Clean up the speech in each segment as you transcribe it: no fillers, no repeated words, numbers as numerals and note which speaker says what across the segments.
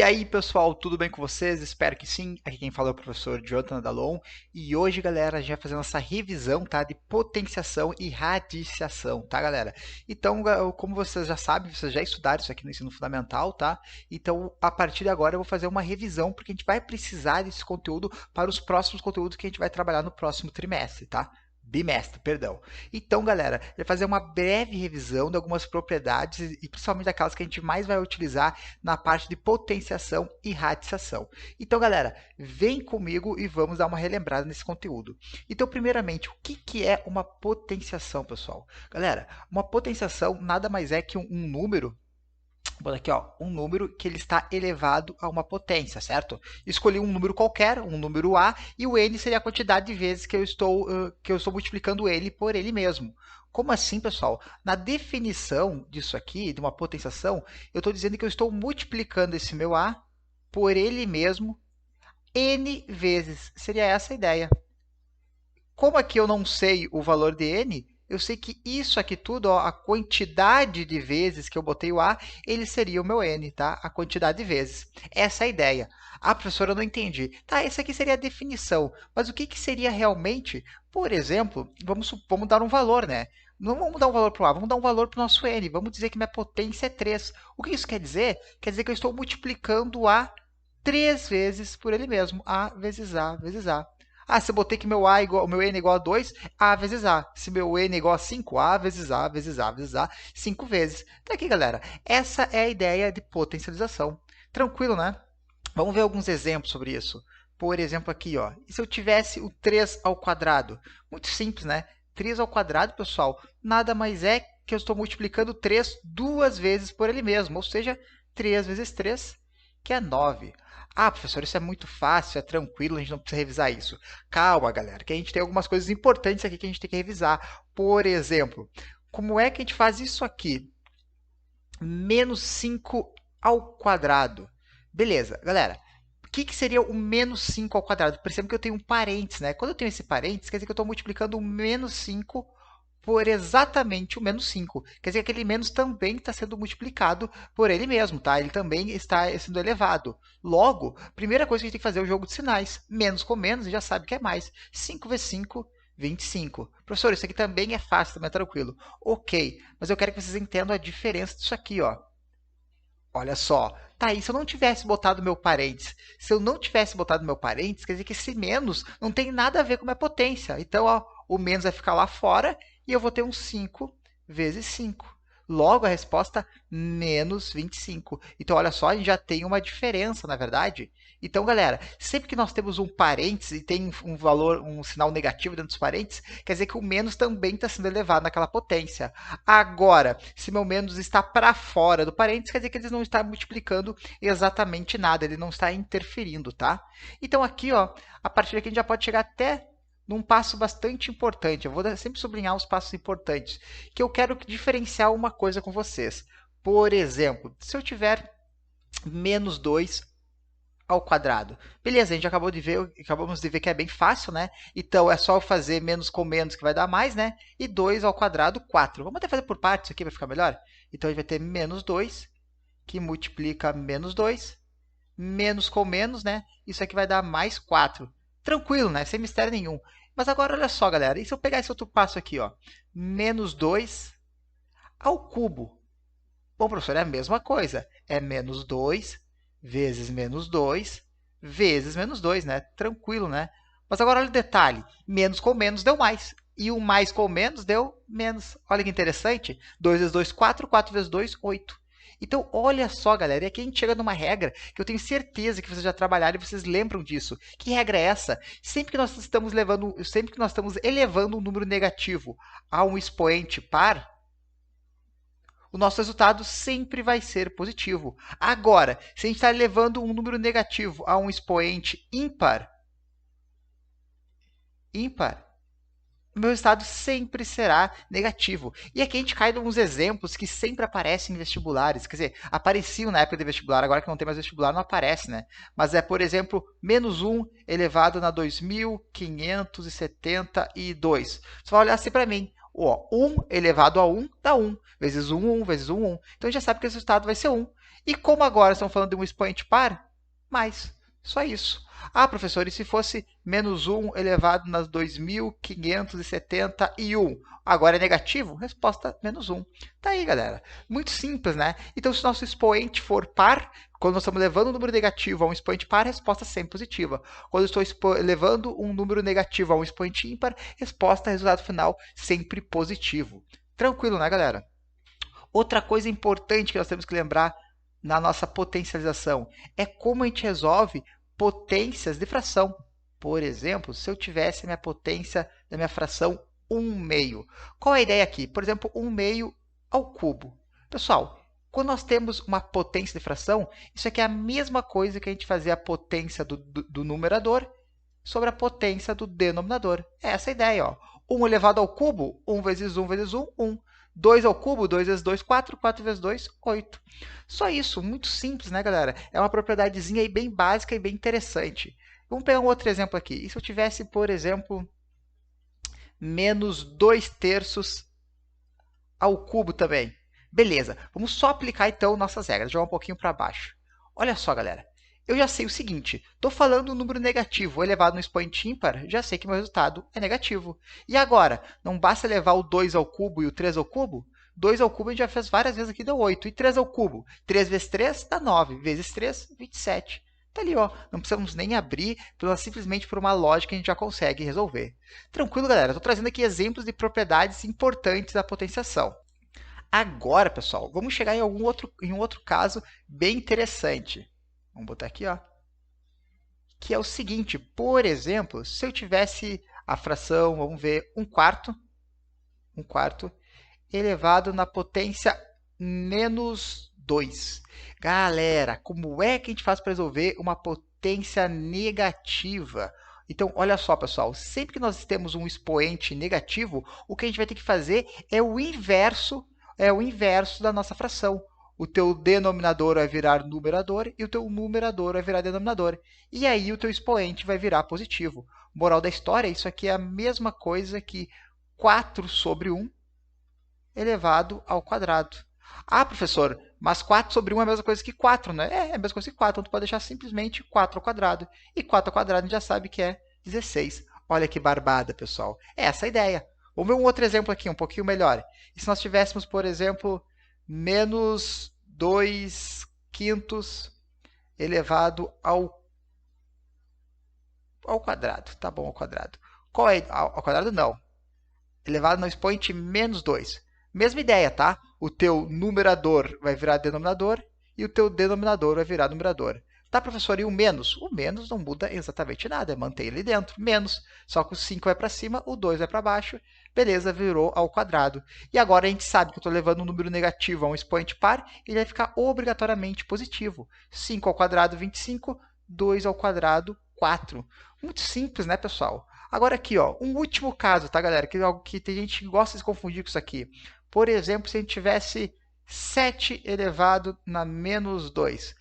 Speaker 1: E aí, pessoal, tudo bem com vocês? Espero que sim. Aqui quem fala é o professor Jonathan Dallon. E hoje, galera, a gente vai fazer nossa revisão, tá? De potenciação e radiciação, tá, galera? Então, como vocês já sabem, vocês já estudaram isso aqui no ensino fundamental, tá? Então, a partir de agora, eu vou fazer uma revisão, porque a gente vai precisar desse conteúdo para os próximos conteúdos que a gente vai trabalhar no próximo trimestre, tá? Bimestre, perdão. Então, galera, eu vou fazer uma breve revisão de algumas propriedades e principalmente daquelas que a gente mais vai utilizar na parte de potenciação e radiciação. Então, galera, vem comigo e vamos dar uma relembrada nesse conteúdo. Então, primeiramente, o que é uma potenciação, pessoal? Galera, uma potenciação nada mais é que um número. Vou aqui, ó, um número que ele está elevado a uma potência, certo? Escolhi um número qualquer, um número A, e o n seria a quantidade de vezes que eu estou multiplicando ele por ele mesmo. Como assim, pessoal? Na definição disso aqui, de uma potenciação, eu estou dizendo que eu estou multiplicando esse meu A por ele mesmo n vezes. Seria essa a ideia. Como aqui eu não sei o valor de n, eu sei que isso aqui tudo, ó, a quantidade de vezes que eu botei o A, ele seria o meu n, tá? A quantidade de vezes. Essa é a ideia. Ah, professora, eu não entendi. Tá, essa aqui seria a definição. Mas o que seria realmente? Por exemplo, vamos dar um valor, né? Não vamos dar um valor para o A, vamos dar um valor para o nosso n. Vamos dizer que minha potência é 3. O que isso quer dizer? Quer dizer que eu estou multiplicando o A 3 vezes por ele mesmo. A vezes A vezes A. Ah, se eu botei que o meu n é igual a 2, A vezes A. Se meu n é igual a 5, A vezes A vezes A vezes A, 5 vezes. Então aqui, galera, essa é a ideia de potencialização. Tranquilo, né? Vamos ver alguns exemplos sobre isso. Por exemplo, aqui, ó. E se eu tivesse o 3 ao quadrado? Muito simples, né? 3 ao quadrado, pessoal, nada mais é que eu estou multiplicando 3 duas vezes por ele mesmo, ou seja, 3 vezes 3, que é 9. Ah, professor, isso é muito fácil, é tranquilo, a gente não precisa revisar isso. Calma, galera, que a gente tem algumas coisas importantes aqui que a gente tem que revisar. Por exemplo, como é que a gente faz isso aqui? Menos 5 ao quadrado. Beleza, galera. O que seria o menos 5 ao quadrado? Perceba que eu tenho um parênteses, né? Quando eu tenho esse parênteses, quer dizer que eu estou multiplicando o menos 5 por exatamente o menos 5. Quer dizer que aquele menos também está sendo multiplicado por ele mesmo, tá? Ele também está sendo elevado. Logo, primeira coisa que a gente tem que fazer é o jogo de sinais. Menos com menos, a gente já sabe que é mais. 5 vezes 5, 25. Professor, isso aqui também é fácil, também é tranquilo. Ok, mas eu quero que vocês entendam a diferença disso aqui, ó. Olha só, tá aí, se eu não tivesse botado meu parênteses, se eu não tivesse botado meu parênteses, quer dizer que esse menos não tem nada a ver com a minha potência. Então, ó, o menos vai ficar lá fora e eu vou ter um 5 vezes 5. Logo, a resposta, menos 25. Então, olha só, a gente já tem uma diferença, na verdade. Então, galera, sempre que nós temos um parênteses e tem um valor, um sinal negativo dentro dos parênteses, quer dizer que o menos também está sendo elevado naquela potência. Agora, se meu menos está para fora do parênteses, quer dizer que ele não está multiplicando exatamente nada, ele não está interferindo, tá? Então, aqui, ó, a partir daqui a gente já pode chegar até num passo bastante importante. Eu vou sempre sublinhar os passos importantes, que eu quero diferenciar uma coisa com vocês. Por exemplo, se eu tiver menos 2 ao quadrado. Beleza, a gente acabamos de ver que é bem fácil, né? Então, é só eu fazer menos com menos que vai dar mais, né? E 2 ao quadrado, 4. Vamos até fazer por partes aqui, vai ficar melhor? Então, a gente vai ter menos 2, que multiplica menos 2, menos com menos, né? Isso aqui vai dar mais 4. Tranquilo, né? Sem mistério nenhum. Mas agora, olha só, galera. E se eu pegar esse outro passo aqui, ó? Menos 2 ao cubo. Bom, professor, é a mesma coisa. É menos 2 vezes menos 2, né? Tranquilo, né? Mas agora olha o detalhe. Menos com menos deu mais. E o mais com menos deu menos. Olha que interessante. 2 vezes 2, 4. 4 vezes 2, 8. Então, olha só, galera, e aqui a gente chega numa regra que eu tenho certeza que vocês já trabalharam e vocês lembram disso. Que regra é essa? Sempre que nós estamos elevando um número negativo a um expoente par, o nosso resultado sempre vai ser positivo. Agora, se a gente está elevando um número negativo a um expoente ímpar, o meu resultado sempre será negativo. E aqui a gente cai em uns exemplos que sempre aparecem em vestibulares. Quer dizer, apareciam na época de vestibular, agora que não tem mais vestibular, não aparece, né? Mas é, por exemplo, menos 1 elevado na 2.572. Você vai olhar assim para mim. Ó, 1 elevado a 1 dá 1, vezes 1, 1, vezes 1, 1. Então, a gente já sabe que esse resultado vai ser 1. E como agora estamos falando de um expoente par, mais. Só isso. Ah, professor, e se fosse menos 1 elevado nas 2.571? Agora é negativo? Resposta, menos 1. Tá aí, galera. Muito simples, né? Então, se o nosso expoente for par, quando nós estamos levando um número negativo a um expoente par, a resposta é sempre positiva. Quando eu estou levando um número negativo a um expoente ímpar, resposta, resultado final, sempre positivo. Tranquilo, né, galera? Outra coisa importante que nós temos que lembrar na nossa potencialização é como a gente resolve potências de fração. Por exemplo, se eu tivesse a minha potência da minha fração 1/2. Qual é a ideia aqui? Por exemplo, 1/2 ao cubo. Pessoal, quando nós temos uma potência de fração, isso aqui é a mesma coisa que a gente fazer a potência do numerador sobre a potência do denominador. É essa a ideia. Ó. 1 elevado ao cubo, 1 vezes 1 vezes 1, 1. 2 ao cubo, 2 vezes 2, 4. 4 vezes 2, 8. Só isso, muito simples, né, galera? É uma propriedadezinha aí bem básica e bem interessante. Vamos pegar um outro exemplo aqui. E se eu tivesse, por exemplo, menos 2/3 ao cubo também? Beleza, vamos só aplicar então nossas regras, jogar um pouquinho para baixo. Olha só, galera. Eu já sei o seguinte, estou falando um número negativo elevado no expoente ímpar, já sei que meu resultado é negativo. E agora, não basta levar o 2 ao cubo e o 3 ao cubo? 2 ao cubo a gente já fez várias vezes aqui, deu 8. E 3 ao cubo? 3 vezes 3 dá 9, vezes 3, 27. Está ali, ó. Não precisamos nem abrir, simplesmente por uma lógica a gente já consegue resolver. Tranquilo, galera? Estou trazendo aqui exemplos de propriedades importantes da potenciação. Agora, pessoal, vamos chegar em um outro caso bem interessante. Vamos botar aqui, ó, que é o seguinte, por exemplo, se eu tivesse a fração, vamos ver, 1/4 elevado na potência menos 2. Galera, como é que a gente faz para resolver uma potência negativa? Então, olha só, pessoal, sempre que nós temos um expoente negativo, o que a gente vai ter que fazer é o inverso da nossa fração. O teu denominador vai virar numerador e o teu numerador vai virar denominador. E aí o teu expoente vai virar positivo. Moral da história, isso aqui é a mesma coisa que 4 sobre 1 elevado ao quadrado. Ah, professor, mas 4 sobre 1 é a mesma coisa que 4, né? É a mesma coisa que 4, então tu pode deixar simplesmente 4 ao quadrado. E 4 ao quadrado a gente já sabe que é 16. Olha que barbada, pessoal. É essa a ideia. Vamos ver um outro exemplo aqui, um pouquinho melhor. E se nós tivéssemos, por exemplo, menos 2/5 elevado ao quadrado. Tá bom, ao quadrado. Qual é? Ao quadrado não. Elevado no expoente menos 2. Mesma ideia, tá? O teu numerador vai virar denominador e o teu denominador vai virar numerador. Tá, professor, e o menos? O menos não muda exatamente nada, mantém ele dentro, menos. Só que o 5 vai para cima, o 2 vai para baixo. Beleza, virou ao quadrado. E agora a gente sabe que eu estou levando um número negativo a um expoente par, ele vai ficar obrigatoriamente positivo. 5 ao quadrado, 25. 2 ao quadrado, 4. Muito simples, né, pessoal? Agora aqui, ó, um último caso, tá, galera? Que é algo que tem gente que gosta de se confundir com isso aqui. Por exemplo, se a gente tivesse 7 elevado na menos 2.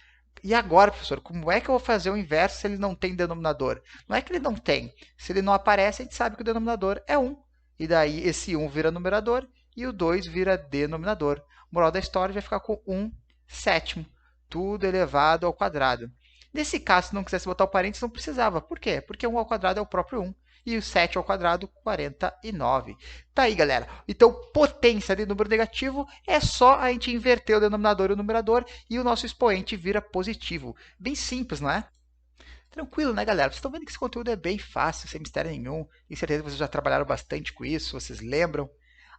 Speaker 1: E agora, professor, como é que eu vou fazer o inverso se ele não tem denominador? Não é que ele não tem. Se ele não aparece, a gente sabe que o denominador é 1. E daí esse 1 vira numerador e o 2 vira denominador. Moral da história vai ficar com 1/7. Tudo elevado ao quadrado. Nesse caso, se não quisesse botar o parênteses, não precisava. Por quê? Porque 1 ao quadrado é o próprio 1. E o 7 ao quadrado, 49. Tá aí, galera. Então, potência de número negativo é só a gente inverter o denominador e o numerador e o nosso expoente vira positivo. Bem simples, não é? Tranquilo, né, galera? Vocês estão vendo que esse conteúdo é bem fácil, sem mistério nenhum. Tenho certeza que vocês já trabalharam bastante com isso, vocês lembram.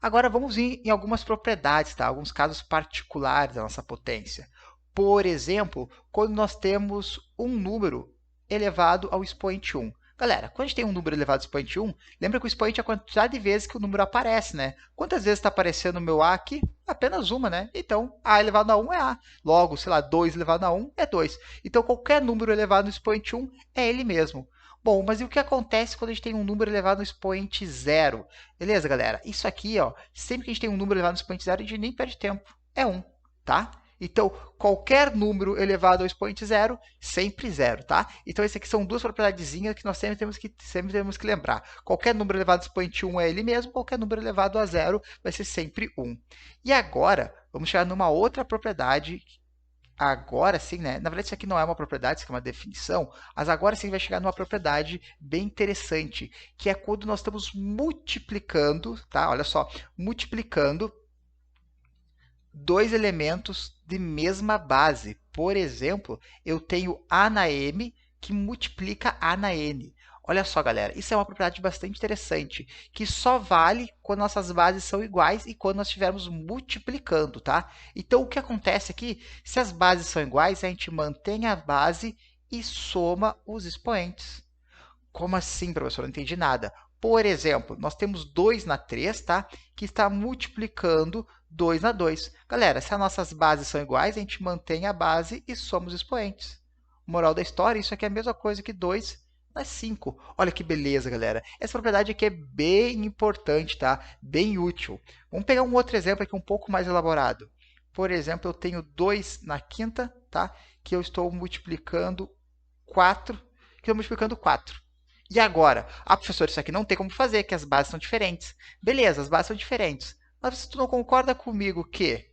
Speaker 1: Agora, vamos vir em algumas propriedades, tá? Alguns casos particulares da nossa potência. Por exemplo, quando nós temos um número elevado ao expoente 1. Galera, quando a gente tem um número elevado ao expoente 1, lembra que o expoente é a quantidade de vezes que o número aparece, né? Quantas vezes está aparecendo o meu A aqui? Apenas uma, né? Então, A elevado a 1 é A. Logo, sei lá, 2 elevado a 1 é 2. Então, qualquer número elevado no expoente 1 é ele mesmo. Bom, mas e o que acontece quando a gente tem um número elevado no expoente 0? Beleza, galera? Isso aqui, ó, sempre que a gente tem um número elevado no expoente 0, a gente nem perde tempo. É 1, tá? Então, qualquer número elevado ao expoente 0, sempre 0, tá? Então, essas aqui são duas propriedadezinhas que nós sempre temos que lembrar. Qualquer número elevado ao expoente 1 é ele mesmo, qualquer número elevado a 0 vai ser sempre 1. E agora, vamos chegar numa outra propriedade agora sim, né? Na verdade, isso aqui não é uma propriedade, isso aqui é uma definição, mas agora sim vai chegar numa propriedade bem interessante, que é quando nós estamos multiplicando, tá? Olha só, multiplicando dois elementos de mesma base. Por exemplo, eu tenho A na M que multiplica A na N. Olha só, galera, isso é uma propriedade bastante interessante, que só vale quando nossas bases são iguais e quando nós estivermos multiplicando, tá? Então, o que acontece aqui, se as bases são iguais, a gente mantém a base e soma os expoentes. Como assim, professor? Não entendi nada. Por exemplo, nós temos 2 na 3, tá? Que está multiplicando 2 na 2. Galera, se as nossas bases são iguais, a gente mantém a base e soma os expoentes. Moral da história, isso aqui é a mesma coisa que 2 na 5. Olha que beleza, galera. Essa propriedade aqui é bem importante, tá? Bem útil. Vamos pegar um outro exemplo aqui um pouco mais elaborado. Por exemplo, eu tenho 2 na quinta, tá? Que eu estou multiplicando 4, que eu estou multiplicando 4. E agora? Ah, professor, isso aqui não tem como fazer, que as bases são diferentes. Beleza, as bases são diferentes. Mas se tu não concorda comigo que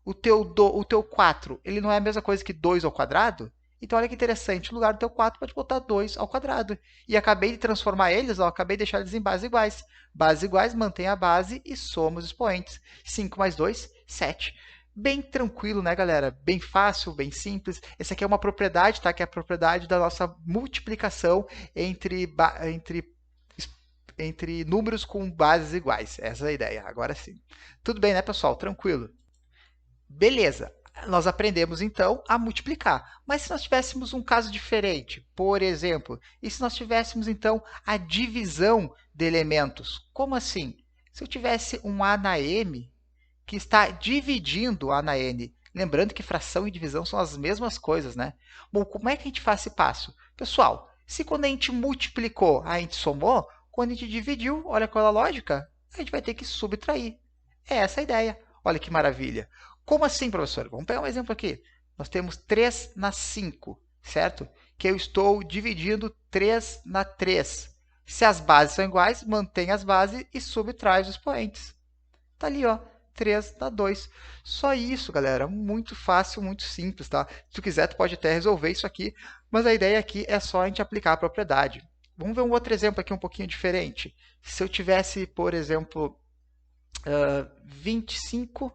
Speaker 1: o teu 4 ele não é a mesma coisa que 2 ao quadrado? Então, olha que interessante. No lugar do teu 4, pode botar 2 ao quadrado. E acabei de transformar eles, ó, acabei de deixar eles em bases iguais. Bases iguais, mantém a base e soma os expoentes. 5 mais 2, 7. Bem tranquilo, né, galera? Bem fácil, bem simples. Essa aqui é uma propriedade, tá? Que é a propriedade da nossa multiplicação entre números com bases iguais. Essa é a ideia. Agora sim. Tudo bem, né, pessoal? Tranquilo. Beleza. Nós aprendemos, então, a multiplicar. Mas se nós tivéssemos um caso diferente, por exemplo, e se nós tivéssemos, então, a divisão de elementos? Como assim? Se eu tivesse um A na M, que está dividindo A na N. Lembrando que fração e divisão são as mesmas coisas, né? Bom, como é que a gente faz esse passo? Pessoal, se quando a gente multiplicou, a gente somou, quando a gente dividiu, olha qual é a lógica, a gente vai ter que subtrair. É essa a ideia. Olha que maravilha. Como assim, professor? Vamos pegar um exemplo aqui. Nós temos 3 na 5, certo? Que eu estou dividindo 3 na 3. Se as bases são iguais, mantém as bases e subtrai os expoentes. Está ali, ó. 3 dá 2. Só isso, galera. Muito fácil, muito simples, tá? Se tu quiser, tu pode até resolver isso aqui, mas a ideia aqui é só a gente aplicar a propriedade. Vamos ver um outro exemplo aqui um pouquinho diferente. Se eu tivesse, por exemplo, 25,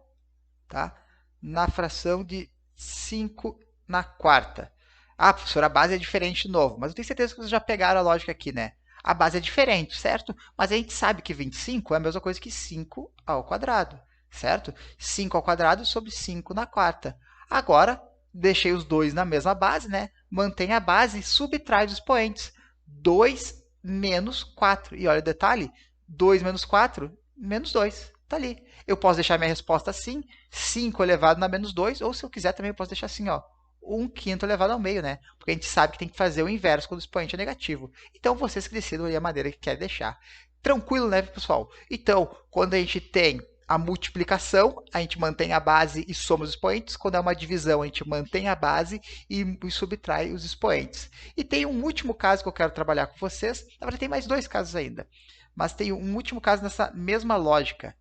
Speaker 1: tá? Na fração de 5 na quarta. Ah, professor, a base é diferente de novo, mas eu tenho certeza que vocês já pegaram a lógica aqui, né? A base é diferente, certo? Mas a gente sabe que 25 é a mesma coisa que 5 ao quadrado, certo? 5 ao quadrado sobre 5 na quarta. Agora, deixei os dois na mesma base, né? Mantém a base e subtrai os expoentes. 2 menos 4. E olha o detalhe, 2 menos 4, menos 2. Está ali. Eu posso deixar minha resposta assim, 5 elevado a menos 2, ou se eu quiser também eu posso deixar assim, ó, 1 quinto elevado ao meio, né? Porque a gente sabe que tem que fazer o inverso quando o expoente é negativo. Então, vocês que decidam aí a maneira que quer deixar. Tranquilo, né, pessoal? Então, quando a gente tem a multiplicação, a gente mantém a base e soma os expoentes. Quando é uma divisão, a gente mantém a base e subtrai os expoentes. E tem um último caso que eu quero trabalhar com vocês. Na verdade, tem mais dois casos ainda. Mas tem um último caso nessa mesma lógica,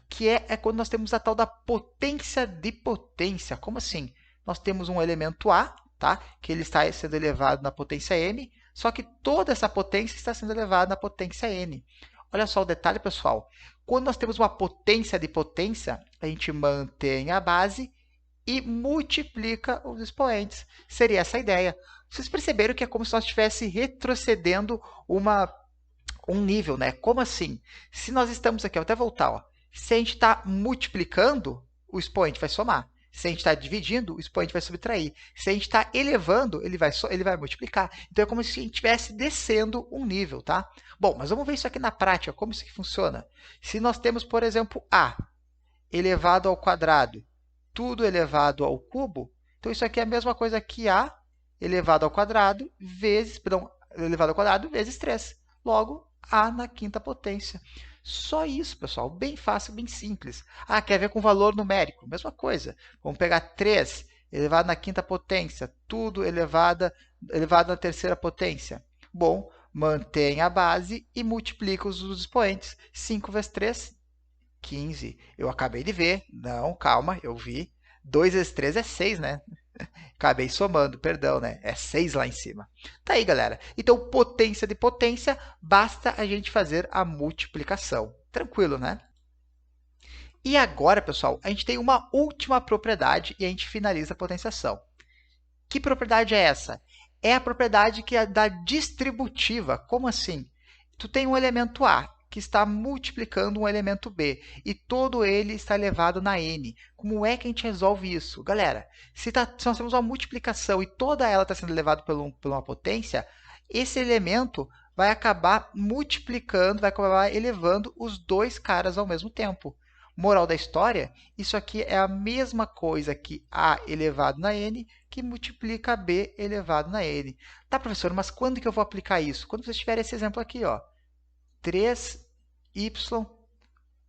Speaker 1: que é quando nós temos a tal da potência de potência. Como assim? Nós temos um elemento A, tá? Que ele está sendo elevado na potência m, só que toda essa potência está sendo elevada na potência n. Olha só o detalhe, pessoal. Quando nós temos uma potência de potência, a gente mantém a base e multiplica os expoentes. Seria essa a ideia. Vocês perceberam que é como se nós estivesse retrocedendo um nível, né? Como assim? Se nós estamos aqui, vou até voltar, ó. Se a gente está multiplicando, o expoente vai somar. Se a gente está dividindo, o expoente vai subtrair. Se a gente está elevando, ele vai multiplicar. Então, é como se a gente estivesse descendo um nível, tá? Bom, mas vamos ver isso aqui na prática, como isso aqui funciona. Se nós temos, por exemplo, A elevado ao quadrado, tudo elevado ao cubo, então isso aqui é a mesma coisa que A elevado ao quadrado elevado ao quadrado vezes 3. Logo, A na quinta potência. Só isso, pessoal. Bem fácil, bem simples. Ah, quer ver com valor numérico? Mesma coisa. Vamos pegar 3 elevado na quinta potência, tudo elevado na terceira potência. Bom, mantém a base e multiplica os expoentes. 5 vezes 3, 15. Eu acabei de ver. Não, calma, eu vi. 2 vezes 3 é 6, né? Acabei somando, perdão, né? É 6 lá em cima. Tá aí, galera. Então, potência de potência, basta a gente fazer a multiplicação. Tranquilo, né? E agora, pessoal, a gente tem uma última propriedade e a gente finaliza a potenciação. Que propriedade é essa? É a propriedade que é da distributiva. Como assim? Tu tem um elemento A que está multiplicando um elemento B e todo ele está elevado na n. Como é que a gente resolve isso? Galera, se nós temos uma multiplicação e toda ela está sendo elevada por uma potência, esse elemento vai acabar multiplicando, vai acabar elevando os dois caras ao mesmo tempo. Moral da história, isso aqui é a mesma coisa que A elevado na n, que multiplica B elevado na n. Tá, professor, mas quando que eu vou aplicar isso? Quando você tiver esse exemplo aqui, ó, 3y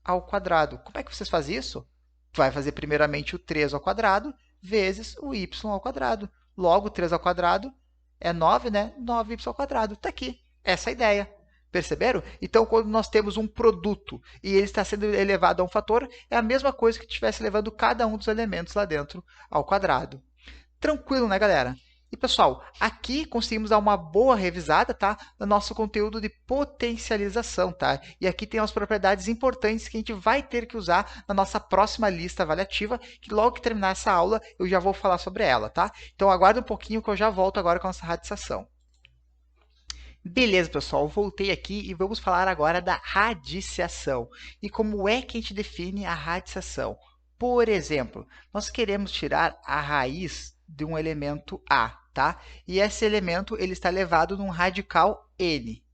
Speaker 1: ao quadrado. Como é que vocês fazem isso? Vai fazer primeiramente o 3 ao quadrado vezes o y ao quadrado. Logo, 3 ao quadrado é 9, né? 9y ao quadrado. Está aqui. Essa é a ideia. Perceberam? Então, quando nós temos um produto e ele está sendo elevado a um fator, é a mesma coisa que estivesse elevando cada um dos elementos lá dentro ao quadrado. Tranquilo, né, galera? E, pessoal, aqui conseguimos dar uma boa revisada, tá, no nosso conteúdo de potencialização, tá? E aqui tem as propriedades importantes que a gente vai ter que usar na nossa próxima lista avaliativa, que logo que terminar essa aula eu já vou falar sobre ela, tá? Então, aguarda um pouquinho que eu já volto agora com a nossa radiciação. Beleza, pessoal, voltei aqui e vamos falar agora da radiciação. E como é que a gente define a radiciação? Por exemplo, nós queremos tirar a raiz de um elemento A, tá? E esse elemento ele está elevado num radical n.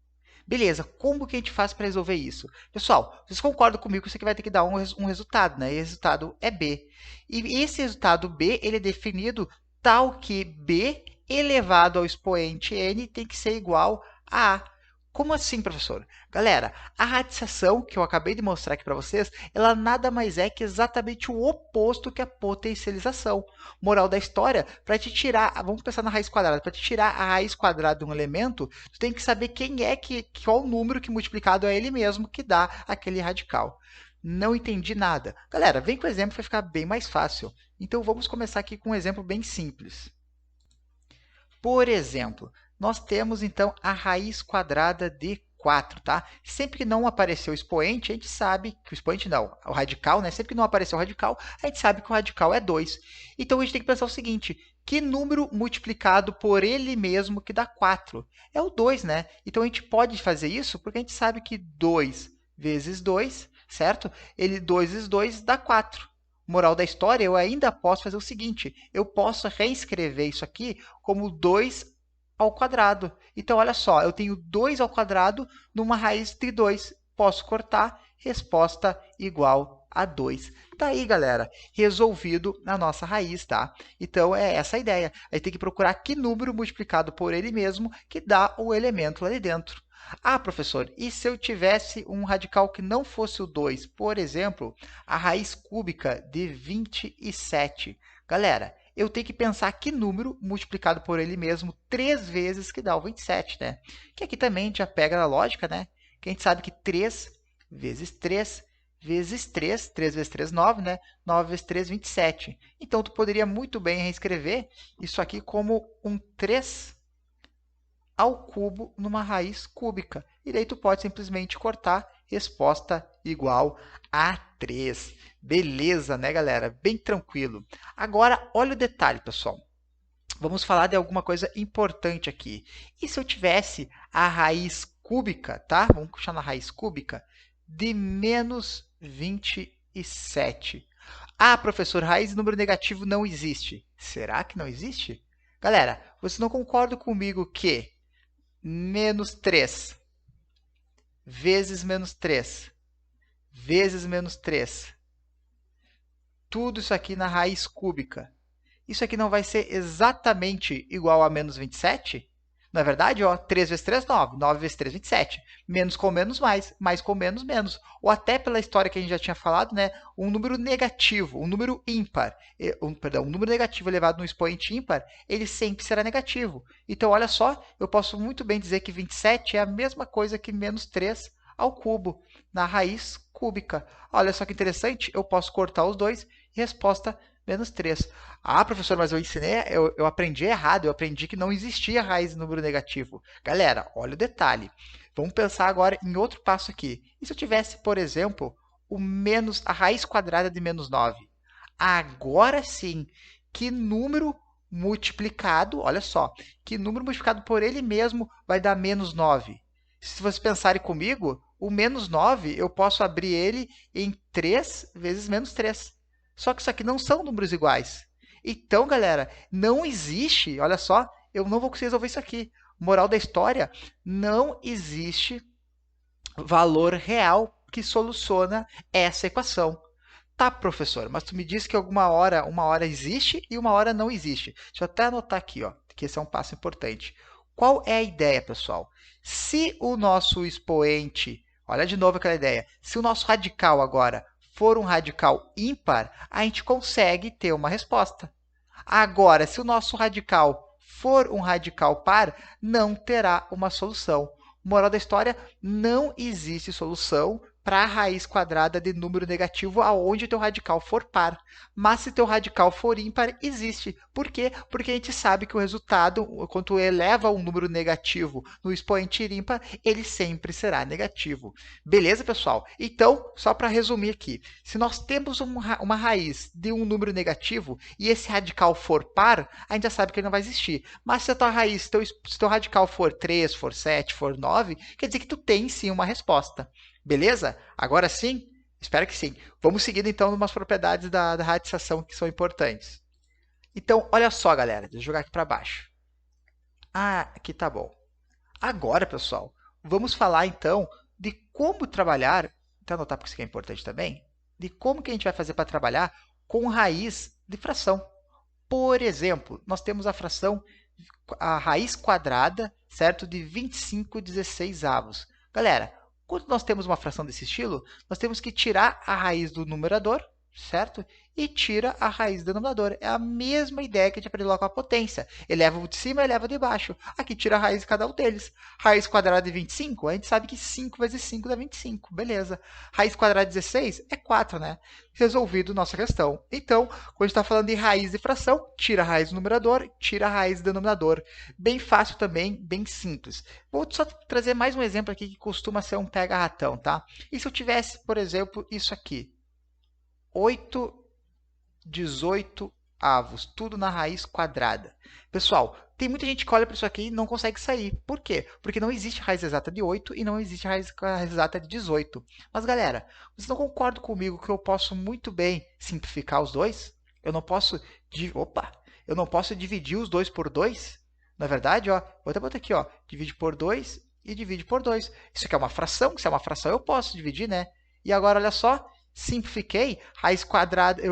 Speaker 1: Beleza, como que a gente faz para resolver isso? Pessoal, vocês concordam comigo que isso aqui vai ter que dar um resultado, né? E o resultado é B. E esse resultado B ele é definido tal que B elevado ao expoente n tem que ser igual a. Como assim, professor? Galera, a radiciação que eu acabei de mostrar aqui para vocês, ela nada mais é que exatamente o oposto que a potencialização. Moral da história, para te tirar, vamos pensar na raiz quadrada, para te tirar a raiz quadrada de um elemento, tu tem que saber qual o número que multiplicado é ele mesmo que dá aquele radical. Não entendi nada. Galera, vem com o exemplo, vai ficar bem mais fácil. Então, vamos começar aqui com um exemplo bem simples. Por exemplo, nós temos, então, a raiz quadrada de 4, tá? Sempre que não apareceu o expoente, a gente sabe que o expoente não, o radical, né? Sempre que não apareceu o radical, a gente sabe que o radical é 2. Então, a gente tem que pensar o seguinte, que número multiplicado por ele mesmo que dá 4? É o 2, né? Então, a gente pode fazer isso porque a gente sabe que 2 vezes 2, certo? 2 vezes 2 dá 4. Moral da história, eu ainda posso fazer o seguinte, eu posso reescrever isso aqui como 2 ao quadrado. Então, olha só, eu tenho 2 ao quadrado numa raiz de 2. Posso cortar, resposta igual a 2. Tá aí, galera, resolvido a nossa raiz, tá? Então, é essa a ideia. Aí tem que procurar que número multiplicado por ele mesmo que dá o elemento ali dentro. Ah, professor, e se eu tivesse um radical que não fosse o 2? Por exemplo, a raiz cúbica de 27. Galera, eu tenho que pensar que número multiplicado por ele mesmo 3 vezes que dá o 27, né? Que aqui também a gente já pega na lógica, né? Que a gente sabe que 3 vezes 3 vezes 3, 3 vezes 3, 9, né? 9 vezes 3, 27. Então, tu poderia muito bem reescrever isso aqui como um 3 ao cubo numa raiz cúbica. E daí tu pode simplesmente cortar, resposta igual a 3. Beleza, né, galera? Bem tranquilo. Agora, olha o detalhe, pessoal. Vamos falar de alguma coisa importante aqui. E se eu tivesse a raiz cúbica, tá? Vamos puxar na raiz cúbica de menos 27. Ah, professor, raiz de número negativo não existe. Será que não existe? Galera, vocês não concordam comigo que menos 3 vezes menos 3 vezes menos 3, tudo isso aqui na raiz cúbica, isso aqui não vai ser exatamente igual a menos 27? Não é verdade? Ó, 3 vezes 3, 9. 9 vezes 3, 27. Menos com menos, mais. Mais com menos, menos. Ou até pela história que a gente já tinha falado, né? Um número negativo, um número ímpar, perdão, um número negativo elevado no expoente ímpar, ele sempre será negativo. Então, olha só, eu posso muito bem dizer que 27 é a mesma coisa que menos 3 ao cubo, na raiz cúbica. Olha só que interessante, eu posso cortar os dois e resposta menos 3. Ah, professor, mas eu aprendi errado, eu aprendi que não existia raiz de número negativo. Galera, olha o detalhe. Vamos pensar agora em outro passo aqui. E se eu tivesse, por exemplo, a raiz quadrada de menos 9? Agora sim, que número multiplicado, olha só, que número multiplicado por ele mesmo vai dar menos 9? Se vocês pensarem comigo, o menos 9 eu posso abrir ele em 3 vezes menos 3. Só que isso aqui não são números iguais. Então, galera, não existe, olha só, eu não vou conseguir resolver isso aqui. Moral da história, não existe valor real que soluciona essa equação. Tá, professor, mas tu me disse que uma hora existe e uma hora não existe. Deixa eu até anotar aqui, ó, que esse é um passo importante. Qual é a ideia, pessoal? Se o nosso expoente, olha de novo aquela ideia, se o nosso radical agora for um radical ímpar, a gente consegue ter uma resposta. Agora, se o nosso radical for um radical par, não terá uma solução. Moral da história, não existe solução para a raiz quadrada de número negativo aonde o teu radical for par. Mas se teu radical for ímpar, existe. Por quê? Porque a gente sabe que o resultado, quando tu eleva um número negativo no expoente ímpar, ele sempre será negativo. Beleza, pessoal? Então, só para resumir aqui, se nós temos uma raiz de um número negativo e esse radical for par, a gente já sabe que ele não vai existir. Mas se a tua raiz, se teu radical for 3, for 7, for 9, quer dizer que tu tem sim uma resposta. Beleza? Agora sim? Espero que sim. Vamos seguindo então umas propriedades da radiação que são importantes. Então, olha só, galera. Deixa eu jogar aqui para baixo. Ah, aqui tá bom. Agora, pessoal, vamos falar então de como trabalhar, vou anotar porque isso aqui é importante também, de como que a gente vai fazer para trabalhar com raiz de fração. Por exemplo, nós temos a raiz quadrada, certo, de 25/16. Galera, quando nós temos uma fração desse estilo, nós temos que tirar a raiz do numerador, certo? E tira a raiz do denominador. É a mesma ideia que a gente aprendeu lá com a potência. Eleva o de cima, eleva o de baixo. Aqui tira a raiz de cada um deles. Raiz quadrada de 25, a gente sabe que 5 vezes 5 dá 25. Beleza. Raiz quadrada de 16 é 4, né? Resolvido nossa questão. Então, quando a gente está falando de raiz de fração, tira a raiz do numerador, tira a raiz do denominador. Bem fácil também, bem simples. Vou só trazer mais um exemplo aqui que costuma ser um pega-ratão, tá? E se eu tivesse, por exemplo, isso aqui? 8/18, tudo na raiz quadrada. Pessoal, tem muita gente que olha para isso aqui e não consegue sair. Por quê? Porque não existe raiz exata de 8 e não existe raiz exata de 18. Mas, galera, vocês não concordam comigo que eu posso muito bem simplificar os dois? Eu não posso, eu não posso dividir os dois por 2? Na verdade, ó, vou até botar aqui, ó, divide por 2 e divide por 2. Isso aqui é uma fração, se é uma fração eu posso dividir, né? E agora, olha só, simplifiquei, raiz quadrada,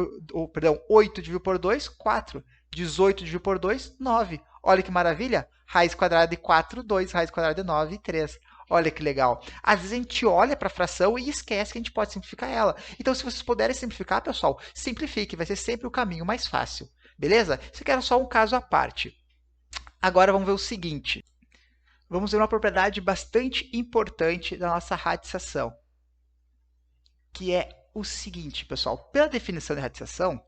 Speaker 1: 8 dividido por 2, 4. 18 dividido por 2, 9. Olha que maravilha, raiz quadrada de 4, 2, raiz quadrada de 9, 3. Olha que legal. Às vezes a gente olha para a fração e esquece que a gente pode simplificar ela. Então, se vocês puderem simplificar, pessoal, simplifique, vai ser sempre o caminho mais fácil. Beleza? Isso aqui era só um caso à parte. Agora vamos ver o seguinte. Vamos ver uma propriedade bastante importante da nossa radiação, que é o seguinte, pessoal. Pela definição de radiação,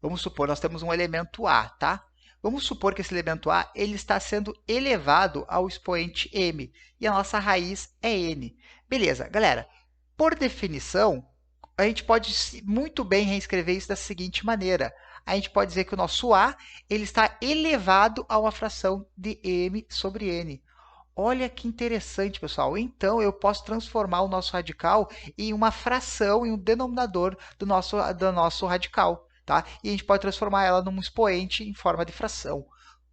Speaker 1: vamos supor, nós temos um elemento A, tá? Vamos supor que esse elemento A ele está sendo elevado ao expoente m, e a nossa raiz é n. Beleza, galera. Por definição, a gente pode muito bem reescrever isso da seguinte maneira. A gente pode dizer que o nosso A ele está elevado a uma fração de m sobre n. Olha que interessante, pessoal. Então, eu posso transformar o nosso radical em uma fração, em um denominador do nosso radical, tá? E a gente pode transformar ela num expoente em forma de fração.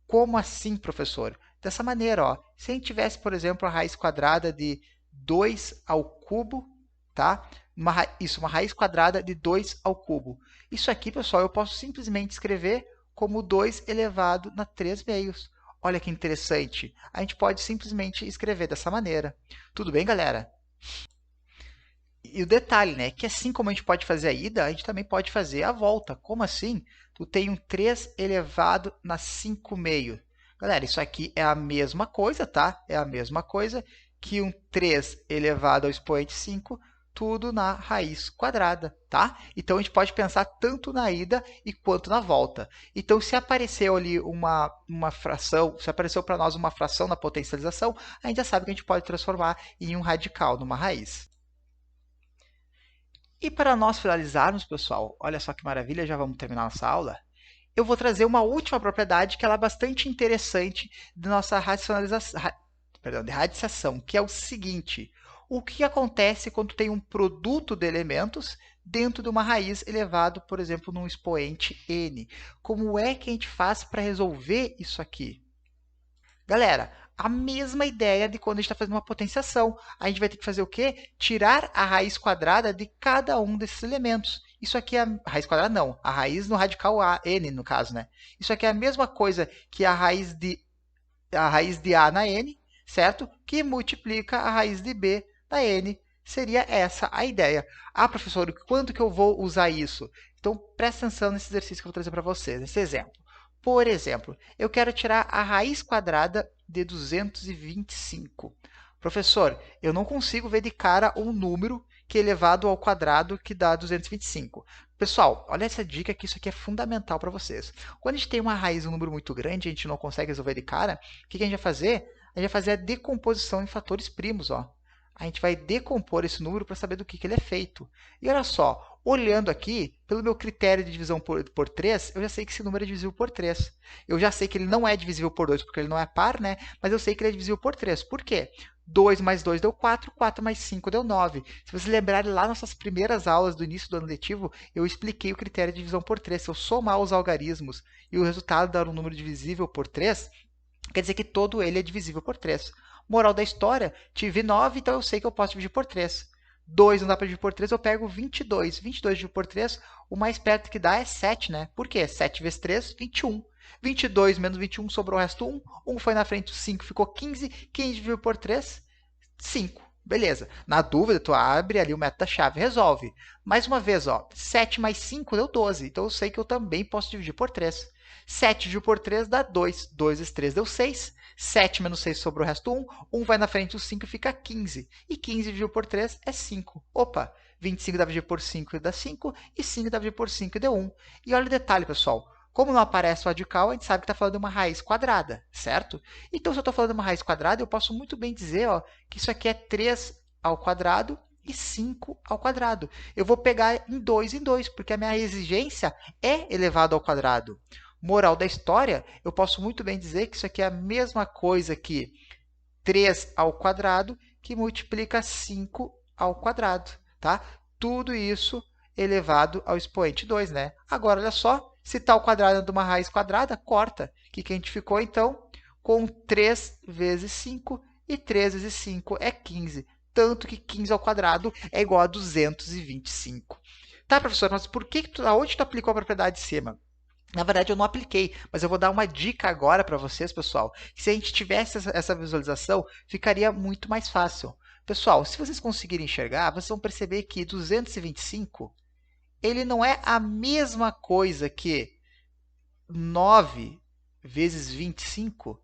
Speaker 1: Como assim, professor? Dessa maneira, ó. Se a gente tivesse, por exemplo, a raiz quadrada de 2 ao cubo, tá? Uma raiz quadrada de 2 ao cubo. Isso aqui, pessoal, eu posso simplesmente escrever como 2 elevado a 3 meios. Olha que interessante. A gente pode simplesmente escrever dessa maneira. Tudo bem, galera? E o detalhe, né, que assim como a gente pode fazer a ida, a gente também pode fazer a volta. Como assim? Tu tem um 3 elevado a 5 meio. Galera, isso aqui é a mesma coisa, tá? É a mesma coisa que um 3 elevado ao expoente 5 tudo na raiz quadrada, tá? Então, a gente pode pensar tanto na ida e quanto na volta. Então, se apareceu ali uma fração, se apareceu para nós uma fração na potencialização, a gente já sabe que a gente pode transformar em um radical, numa raiz. E para nós finalizarmos, pessoal, olha só que maravilha, já vamos terminar nossa aula. Eu vou trazer uma última propriedade que ela é bastante interessante de nossa de radiciação, que é o seguinte: o que acontece quando tem um produto de elementos dentro de uma raiz elevado, por exemplo, num expoente n? Como é que a gente faz para resolver isso aqui? Galera, a mesma ideia de quando a gente está fazendo uma potenciação. A gente vai ter que fazer o quê? Tirar a raiz quadrada de cada um desses elementos. Isso aqui é a raiz quadrada, não. A raiz no radical a, n, no caso, né? Isso aqui é a mesma coisa que a raiz de a na n, certo? Que multiplica a raiz de b na n. Seria essa a ideia. Ah, professor, quando que eu vou usar isso? Então, presta atenção nesse exercício que eu vou trazer para vocês, nesse exemplo. Por exemplo, eu quero tirar a raiz quadrada de 225. Professor, eu não consigo ver de cara um número que é elevado ao quadrado que dá 225. Pessoal, olha essa dica que isso aqui é fundamental para vocês. Quando a gente tem uma raiz, um número muito grande, a gente não consegue resolver de cara, o que a gente vai fazer? A gente vai fazer a decomposição em fatores primos, ó. A gente vai decompor esse número para saber do que ele é feito. E olha só, olhando aqui, pelo meu critério de divisão por 3, eu já sei que esse número é divisível por 3. Eu já sei que ele não é divisível por 2, porque ele não é par, né? Mas eu sei que ele é divisível por 3. Por quê? 2 mais 2 deu 4, 4 mais 5 deu 9. Se vocês lembrarem lá nas nossas primeiras aulas do início do ano letivo, eu expliquei o critério de divisão por 3. Se eu somar os algarismos e o resultado dar um número divisível por 3, quer dizer que todo ele é divisível por 3. Moral da história, tive 9, então eu sei que eu posso dividir por 3. 2 não dá para dividir por 3, eu pego 22. 22 dividido por 3, o mais perto que dá é 7, né? Por quê? 7 vezes 3, 21. 22 menos 21, sobrou o resto 1. 1 foi na frente, o 5 ficou 15. 15 dividido por 3, 5. Beleza. Na dúvida, tu abre ali o método da chave, resolve. Mais uma vez, ó, 7 mais 5 deu 12. Então eu sei que eu também posso dividir por 3. 7 dividido por 3 dá 2. 2 vezes 3 deu 6. 7 menos 6 sobrou o resto 1. 1 vai na frente, o 5 fica 15. E 15 dividido por 3 é 5. Opa, 25 dá dividir por 5 e dá 5. E 5 dá dividir por 5 e deu 1. E olha o detalhe, pessoal. Como não aparece o radical, a gente sabe que está falando de uma raiz quadrada, certo? Então, se eu estou falando de uma raiz quadrada, eu posso muito bem dizer, ó, que isso aqui é 3 ao quadrado e 5 ao quadrado. Eu vou pegar em 2, porque a minha exigência é elevado ao quadrado. Moral da história, eu posso muito bem dizer que isso aqui é a mesma coisa que 3 ao quadrado que multiplica 5 ao quadrado, tá? Tudo isso elevado ao expoente 2, né? Agora, olha só, se está ao quadrado de uma raiz quadrada, corta. O que a gente ficou, então? Com 3 vezes 5, e 3 vezes 5 é 15. Tanto que 15 ao quadrado é igual a 225. Tá, professor, mas aonde tu aplicou a propriedade de cima? Na verdade, eu não apliquei, mas eu vou dar uma dica agora para vocês, pessoal. Se a gente tivesse essa visualização, ficaria muito mais fácil. Pessoal, se vocês conseguirem enxergar, vocês vão perceber que 225 ele não é a mesma coisa que 9 vezes 25.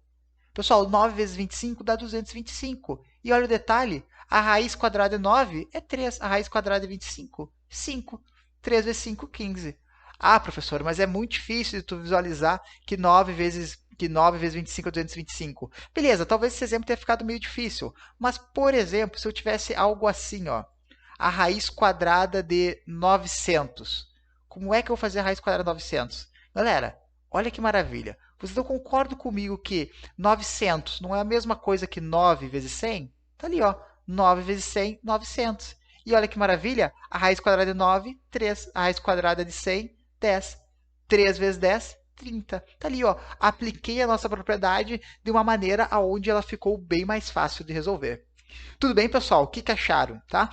Speaker 1: Pessoal, 9 vezes 25 dá 225. E olha o detalhe, a raiz quadrada de 9 é 3, a raiz quadrada de 25, 5. 3 vezes 5, 15. Ah, professor, mas é muito difícil de tu visualizar que 9 vezes 25 é 225. Beleza, talvez esse exemplo tenha ficado meio difícil. Mas, por exemplo, se eu tivesse algo assim, ó, a raiz quadrada de 900. Como é que eu vou fazer a raiz quadrada de 900? Galera, olha que maravilha. Vocês não concordam comigo que 900 não é a mesma coisa que 9 vezes 100? Tá ali, ó. 9 vezes 100, 900. E olha que maravilha, a raiz quadrada de 9, 3. A raiz quadrada de 100, 10. 3 vezes 10, 30. Tá ali, ó. Apliquei a nossa propriedade de uma maneira aonde ela ficou bem mais fácil de resolver. Tudo bem, pessoal? O que acharam, tá?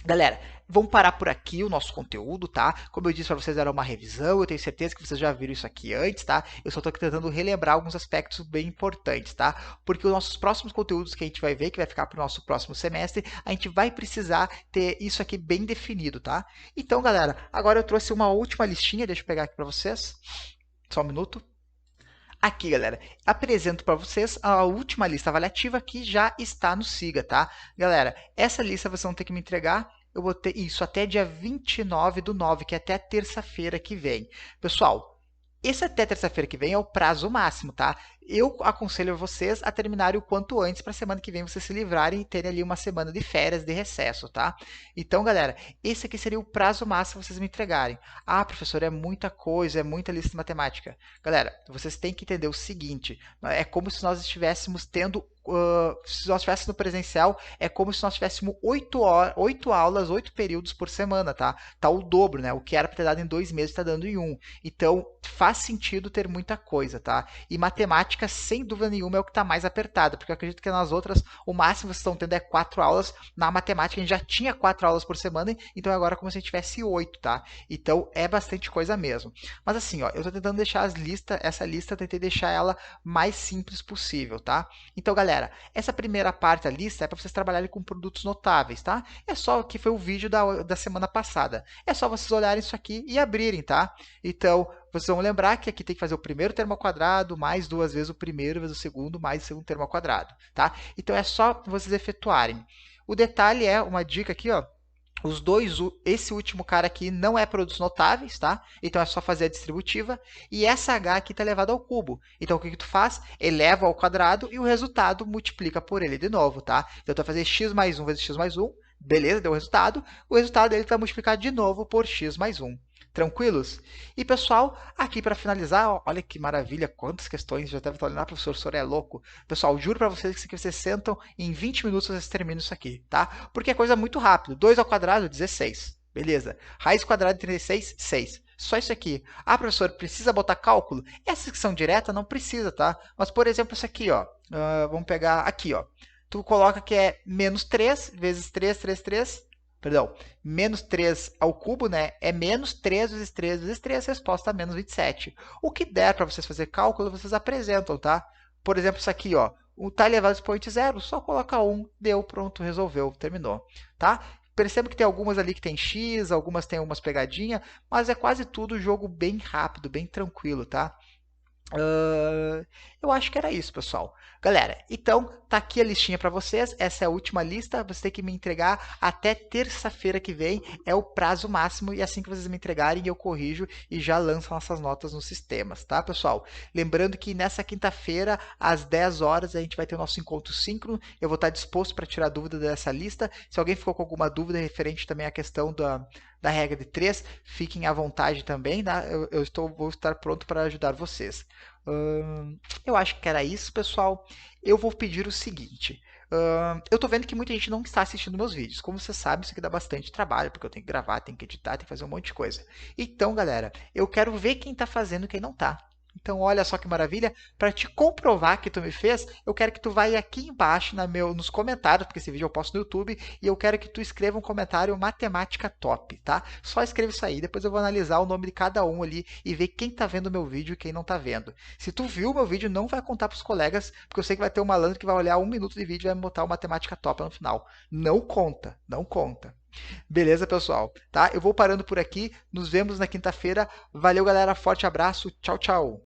Speaker 1: Galera, vamos parar por aqui o nosso conteúdo, tá? Como eu disse para vocês, era uma revisão, eu tenho certeza que vocês já viram isso aqui antes, tá? Eu só estou tentando relembrar alguns aspectos bem importantes, tá? Porque os nossos próximos conteúdos que a gente vai ver, que vai ficar para o nosso próximo semestre, a gente vai precisar ter isso aqui bem definido, tá? Então, galera, agora eu trouxe uma última listinha, deixa eu pegar aqui para vocês, só um minuto. Aqui, galera, apresento para vocês a última lista avaliativa que já está no Siga, tá? Galera, essa lista vocês vão ter que me entregar. eu vou ter isso até dia 29/9, que é até terça-feira que vem. Pessoal, esse até terça-feira que vem é o prazo máximo, tá? Eu aconselho vocês a terminarem o quanto antes para a semana que vem vocês se livrarem e terem ali uma semana de férias, de recesso, tá? Então, galera, esse aqui seria o prazo máximo para vocês me entregarem. Ah, professor, é muita coisa, é muita lista de matemática. Galera, vocês têm que entender o seguinte: é como se nós estivéssemos tendo se nós estivéssemos no presencial, é como se nós tivéssemos 8 aulas, 8 períodos por semana, tá? Tá o dobro, né? O que era para ter dado em 2 meses está dando em um. Então, faz sentido ter muita coisa, tá? E matemática, sem dúvida nenhuma, é o que está mais apertado, porque eu acredito que nas outras, o máximo que vocês estão tendo é 4 aulas. Na matemática, a gente já tinha 4 aulas por semana, então agora é como se a gente tivesse 8, tá? Então, é bastante coisa mesmo. Mas assim, ó, eu estou tentando deixar essa lista, eu tentei deixar ela mais simples possível, tá? Então, galera, essa primeira parte da lista é para vocês trabalharem com produtos notáveis, tá? É só que foi o vídeo da semana passada. É só vocês olharem isso aqui e abrirem, tá? Então, vocês vão lembrar que aqui tem que fazer o primeiro termo ao quadrado, mais 2 vezes o primeiro, vezes o segundo, mais o segundo termo ao quadrado, tá? Então, é só vocês efetuarem. O detalhe é, uma dica aqui, ó, os dois, esse último cara aqui não é produtos notáveis, tá? Então é só fazer a distributiva. E essa h aqui está elevado ao cubo. Então o que tu faz? Eleva ao quadrado e o resultado multiplica por ele de novo, tá? Então tu vai fazer x mais 1 vezes x mais 1. Beleza, deu o resultado. O resultado dele vai multiplicar de novo por x mais 1. Tranquilos? E pessoal, aqui para finalizar, olha que maravilha, quantas questões, já deve estar olhando, professor, o senhor é louco. Pessoal, juro para vocês que vocês sentam em 20 minutos vocês terminam isso aqui, tá? Porque é coisa muito rápida. 2 ao quadrado, 16. Beleza. Raiz quadrada de 36, 6. Só isso aqui. Ah, professor, precisa botar cálculo? Essas que são diretas não precisa, tá? Mas, por exemplo, isso aqui, ó. Vamos pegar aqui, ó. Tu coloca que é menos 3 vezes 3, 3, 3. Perdão, menos 3 ao cubo, né? É menos 3 vezes 3 vezes 3, resposta a menos 27. O que der para vocês fazer cálculo, vocês apresentam, tá? Por exemplo, isso aqui, ó. O tá elevado ao expoente zero, só coloca 1, deu, pronto, resolveu, terminou, tá? Percebo que tem algumas ali que tem x, algumas tem umas pegadinhas, mas é quase tudo jogo bem rápido, bem tranquilo, tá? Eu acho que era isso, pessoal. Galera, então tá aqui a listinha para vocês. Essa é a última lista. Você tem que me entregar até terça-feira que vem. É o prazo máximo. E assim que vocês me entregarem, eu corrijo e já lanço nossas notas nos sistemas, tá, pessoal? Lembrando que nessa quinta-feira, às 10 horas, a gente vai ter o nosso encontro síncrono. Eu vou estar disposto para tirar dúvida dessa lista. Se alguém ficou com alguma dúvida referente também à questão da regra de 3, fiquem à vontade também, né? Vou estar pronto para ajudar vocês. Eu acho que era isso, pessoal. Eu vou pedir o seguinte. Eu estou vendo que muita gente não está assistindo meus vídeos. Como você sabe, isso aqui dá bastante trabalho, porque eu tenho que gravar, tenho que editar, tenho que fazer um monte de coisa. Então, galera, eu quero ver quem está fazendo e quem não está. Então, olha só que maravilha. Para te comprovar que tu me fez, eu quero que tu vá aqui embaixo nos comentários, porque esse vídeo eu posto no YouTube, e eu quero que tu escreva um comentário matemática top, tá? Só escreva isso aí, depois eu vou analisar o nome de cada um ali e ver quem tá vendo o meu vídeo e quem não tá vendo. Se tu viu o meu vídeo, não vai contar pros colegas, porque eu sei que vai ter um malandro que vai olhar 1 minuto de vídeo e vai botar o matemática top no final. Não conta, não conta. Beleza, pessoal? Tá? Eu vou parando por aqui. Nos vemos na quinta-feira. Valeu, galera. Forte abraço. Tchau, tchau.